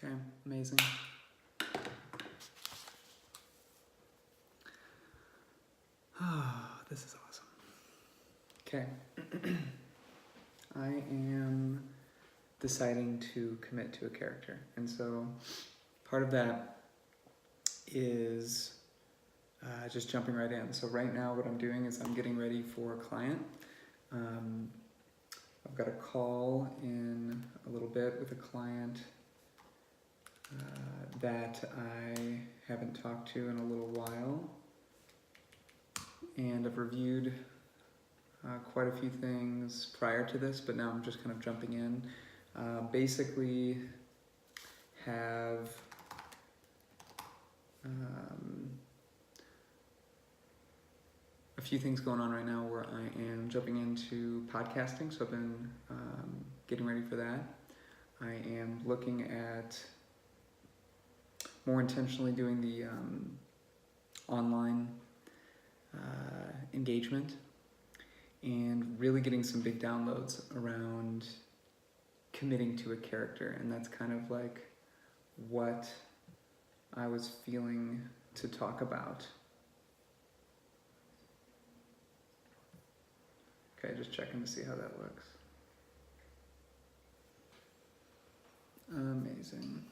Okay, amazing. This is awesome. Okay. I am deciding to commit to a character. And so part of that is just jumping right in. So right now what I'm doing is I'm getting ready for a client. I've got a call in a little bit with a client that I haven't talked to in a little while. And I've reviewed quite a few things prior to this, but now I'm just kind of jumping in. Basically have a few things going on right now where I am jumping into podcasting, so I've been getting ready for that. I am looking at more intentionally doing the online engagement and really getting some big downloads around committing to a character, and that's kind of like what I was feeling to talk about. Okay, just checking to see how that looks. Amazing.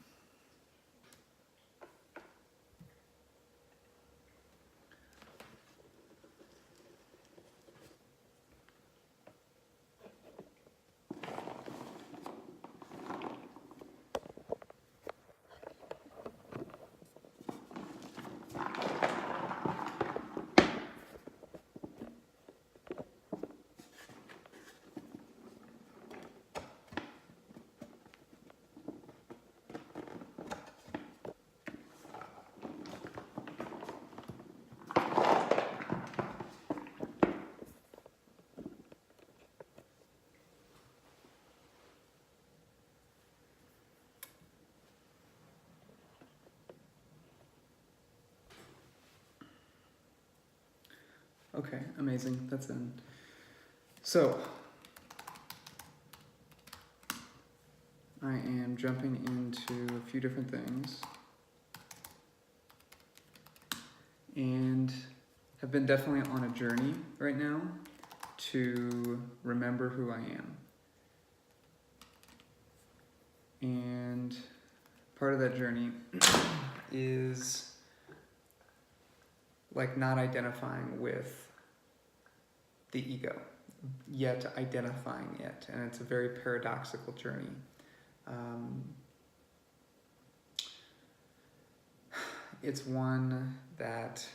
Okay, amazing, that's in. So, I am jumping into a few different things and have been definitely on a journey right now to remember who I am. And part of that journey is like not identifying with the ego, yet identifying it. And it's a very paradoxical journey. It's one that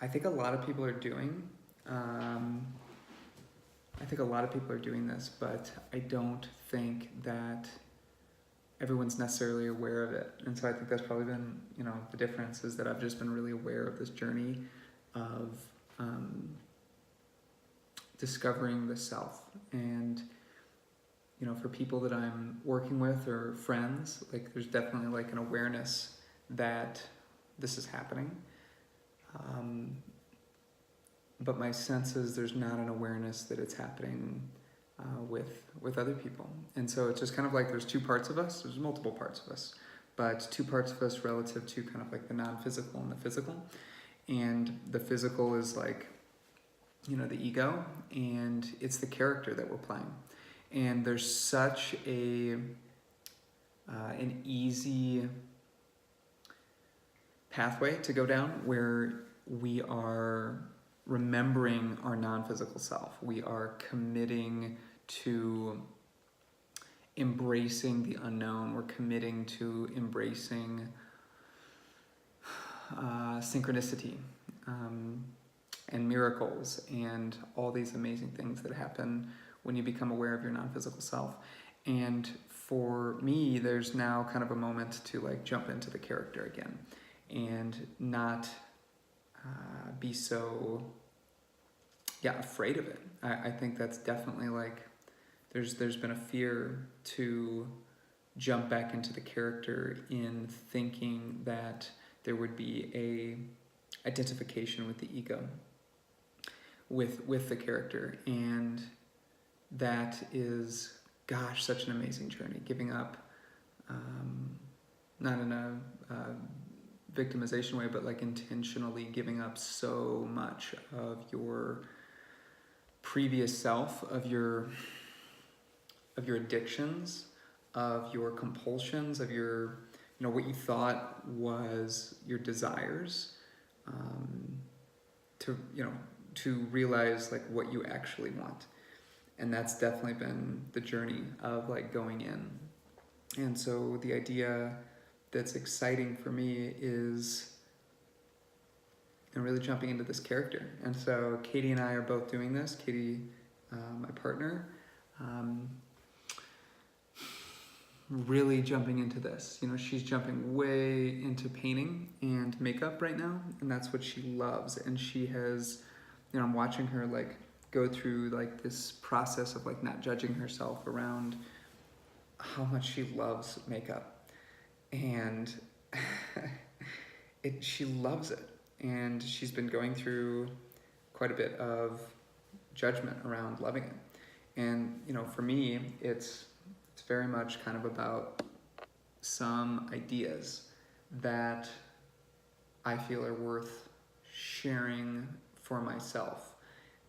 I think a lot of people are doing. I think a lot of people are doing this, but I don't think that everyone's necessarily aware of it. And so I think that's probably been, the difference is that I've just been really aware of this journey of discovering the self. And, for people that I'm working with or friends, like there's definitely like an awareness that this is happening. But my sense is there's not an awareness that it's happening with other people. And so it's just kind of like there's two parts of us, there's multiple parts of us, but two parts of us relative to kind of like the non-physical and the physical. And the physical is like, the ego, and it's the character that we're playing. And there's such an easy pathway to go down where we are remembering our non-physical self. We are committing to embracing the unknown. We're committing to embracing synchronicity and miracles and all these amazing things that happen when you become aware of your non-physical self. And for me, there's now kind of a moment to like jump into the character again and not be so afraid of it. I think that's definitely like there's been a fear to jump back into the character in thinking that there would be a identification with the ego with the character, and that is gosh, such an amazing journey. Giving up, not in a victimization way, but like intentionally giving up so much of your previous self, of your addictions, of your compulsions, of your, what you thought was your desires, to, to realize like what you actually want. And that's definitely been the journey of like going in. And so the idea that's exciting for me is really jumping into this character. And so Katie and I are both doing this. Katie, my partner, really jumping into this. She's jumping way into painting and makeup right now, and that's what she loves. And she has, I'm watching her like go through like this process of like not judging herself around how much she loves makeup, and she loves it. And she's been going through quite a bit of judgment around loving it. And for me, it's very much kind of about some ideas that I feel are worth sharing for myself.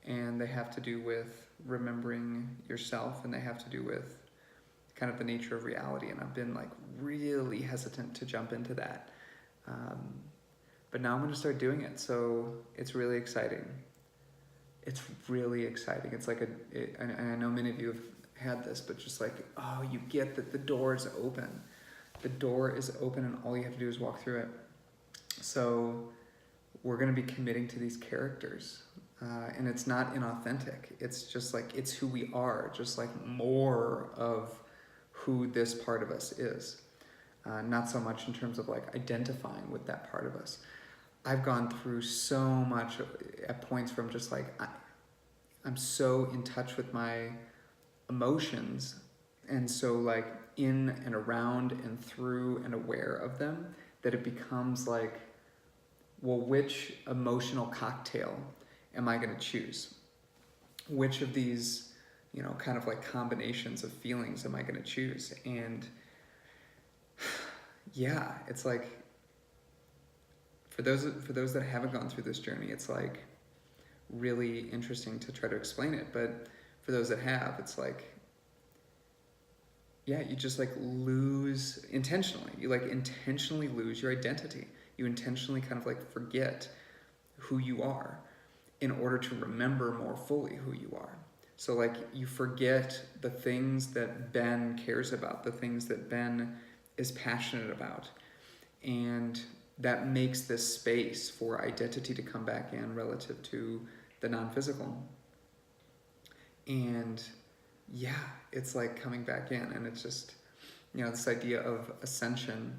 And they have to do with remembering yourself, and they have to do with kind of the nature of reality. And I've been like really hesitant to jump into that. But now I'm going to start doing it. So it's really exciting. It's really exciting. It's like and I know many of you have had this, but just like, oh, you get that the door is open. The door is open and all you have to do is walk through it. So we're going to be committing to these characters. And it's not inauthentic. It's just like, it's who we are, just like more of who this part of us is. Not so much in terms of like identifying with that part of us. I've gone through so much at points from just like, I'm so in touch with my emotions, and so like in and around and through and aware of them, that it becomes like, well, which emotional cocktail am I going to choose? Which of these, kind of like combinations of feelings am I going to choose? And yeah, it's like, for those that haven't gone through this journey, it's like really interesting to try to explain it. But for those that have, it's like, yeah, you just like lose intentionally. You like intentionally lose your identity. You intentionally kind of like forget who you are in order to remember more fully who you are. So like you forget the things that Ben cares about, the things that Ben is passionate about. And that makes this space for identity to come back in relative to the non-physical. And yeah, it's like coming back in, and it's just, this idea of ascension,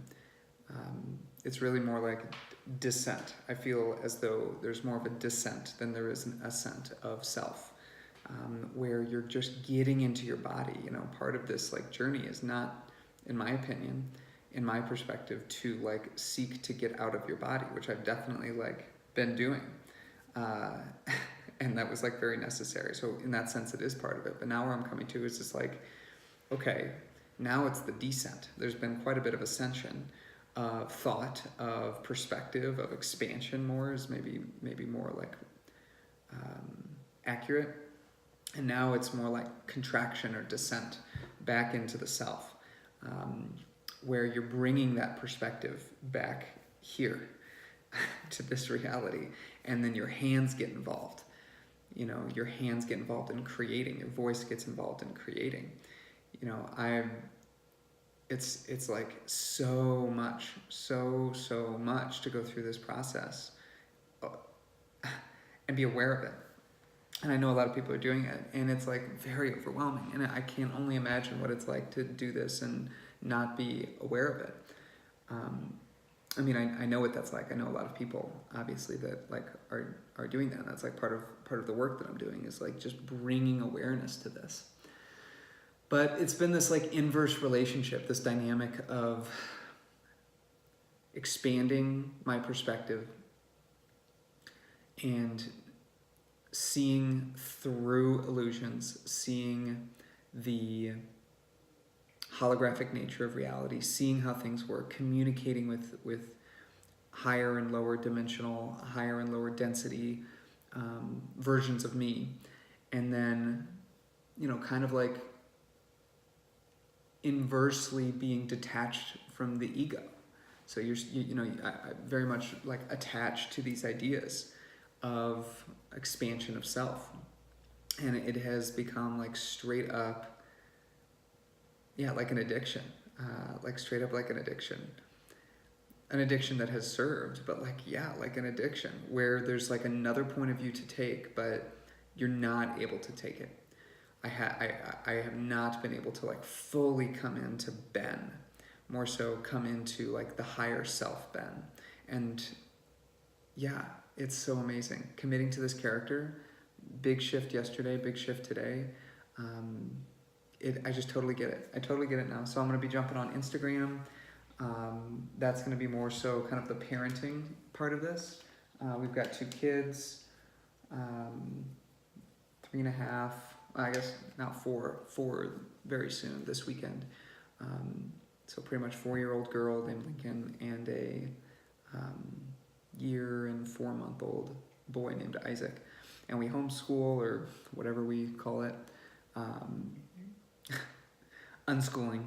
it's really more like descent. I feel as though there's more of a descent than there is an ascent of self, where you're just getting into your body. Part of this like journey is not, in my opinion, in my perspective, to like seek to get out of your body, which I've definitely like been doing. And that was like very necessary. So in that sense, it is part of it. But now where I'm coming to is just like, okay, now it's the descent. There's been quite a bit of ascension of thought, of perspective, of expansion more is maybe more like accurate. And now it's more like contraction or descent back into the self, where you're bringing that perspective back here to this reality. And then your hands get involved. Your hands get involved in creating. Your voice gets involved in creating. It's like so much to go through this process and be aware of it. And I know a lot of people are doing it, and it's like very overwhelming. And I can only imagine what it's like to do this and not be aware of it. I know what that's like. I know a lot of people, obviously, that like are doing that. That's like part of the work that I'm doing, is like just bringing awareness to this. But it's been this like inverse relationship, this dynamic of expanding my perspective and seeing through illusions, seeing the holographic nature of reality, seeing how things work, communicating with higher and lower dimensional, higher and lower density versions of me, and then, kind of like inversely being detached from the ego. So I very much like attached to these ideas of expansion of self, and it has become like straight up, like an addiction, like straight up like an addiction that has served, but like an addiction where there's like another point of view to take, but you're not able to take it. I have not been able to like fully come into Ben, more so come into like the higher self Ben. And yeah, it's so amazing. Committing to this character, big shift yesterday, big shift today. I just totally get it. I totally get it now. So I'm going to be jumping on Instagram. That's going to be more so kind of the parenting part of this. We've got 2 kids, 3.5, I guess now 4 very soon this weekend. So pretty much 4-year-old girl named Lincoln and a year and 4-month-old boy named Isaac. And we homeschool, or whatever we call it, unschooling.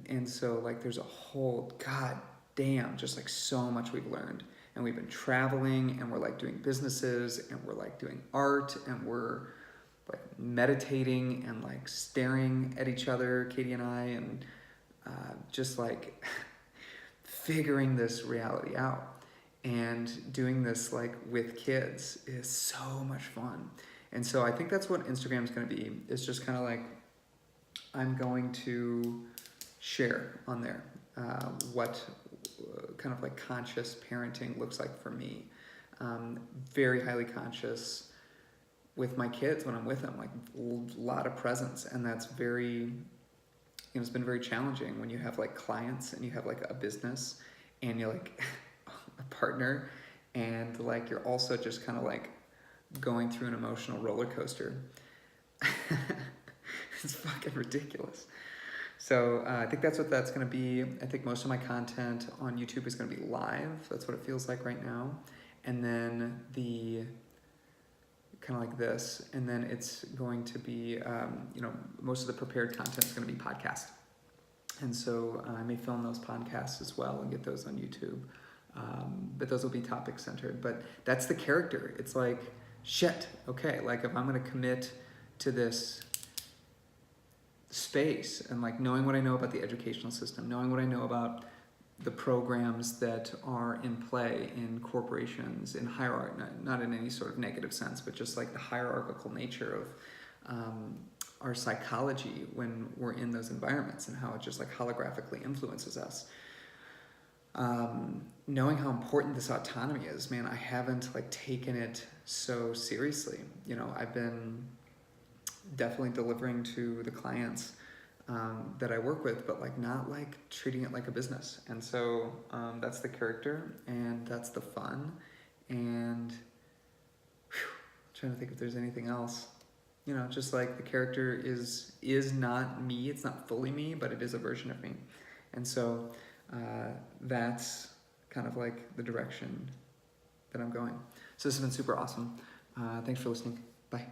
And so like there's a whole, god damn, just like so much we've learned. And we've been traveling, and we're like doing businesses, and we're like doing art, and we're like meditating and like staring at each other, Katie and I, and just like figuring this reality out. And doing this like with kids is so much fun. And so I think that's what Instagram is going to be. It's just kind of like, I'm going to share on there what kind of like conscious parenting looks like for me. Very highly conscious with my kids when I'm with them, like a lot of presence. And that's very, it's been very challenging when you have like clients and you have like a business and you're like a partner, and like you're also just kind of like going through an emotional roller coaster. It's fucking ridiculous. So I think that's what that's going to be. I think most of my content on YouTube is going to be live. That's what it feels like right now. And then the kind of like this. And then it's going to be, most of the prepared content is going to be podcast. And so I may film those podcasts as well and get those on YouTube. But those will be topic centered. But that's the character. It's like, shit, okay, like if I'm going to commit to this space and like knowing what I know about the educational system, knowing what I know about the programs that are in play in corporations, in hierarchy, not in any sort of negative sense, but just like the hierarchical nature of our psychology when we're in those environments and how it just like holographically influences us. Knowing how important this autonomy is, man, I haven't like taken it so seriously. I've been definitely delivering to the clients that I work with, but like not like treating it like a business. And so that's the character, and that's the fun, and trying to think if there's anything else. Just like the character is not me, it's not fully me, but it is a version of me. And so that's kind of like the direction that I'm going. So this has been super awesome. Thanks for listening. Bye.